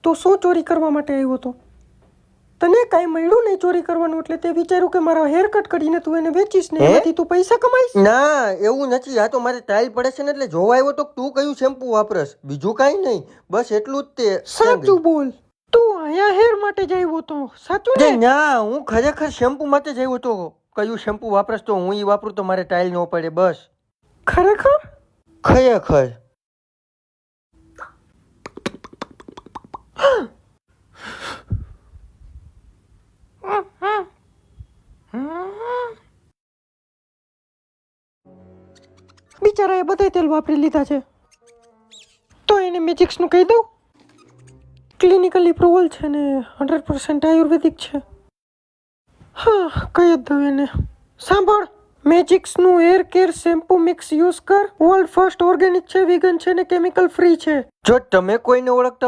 તો શું ચોરી કરવા માટે આવ્યો હતો? તને કાંઈ મળ્યું નહીં ચોરી કરવાનું, એટલે તે વિચાર્યું કે મારા હેર કટ કરીને તું એને વેચીશ ને એમાંથી તું પૈસા કમાઈશ. ના એવું નથી, આ તો મારે ટાઈલ પડે છે ને એટલે જોવા આવ્યો તો તું કયું શેમ્પુ વાપરસ, બીજું કાંઈ નહીં, બસ એટલું જ તે. સાચું બોલ, તું અહીંયા હેર માટે જ આવ્યો તો, સાચું ને? ના, હું ખરેખર શેમ્પુ માટે જ આવ્યો તો. કયું શેમ્પુ વાપરસ તો હું ઈ વાપરું તો મારે ટાઈલ ન પડે, બસ. ખરેખર? ખરેખર. બિચારાએ બધા તેલ વાપરી લીધા છે, તો એને મેજિક્સનું કહી દઉં. ક્લિનિકલ એપ્રુવલ છે ને 100% આયુર્વેદિક છે. હા, કહી જ દઉં એને. સાંભળ, મેજિક્સનું hair care shampoo mix use કર. વર્લ્ડ ફર્સ્ટ ઓર્ગેનિક છે, વિગન છે ને કેમિકલ ફ્રી છે. જો તમે કોઈને ઓળખતા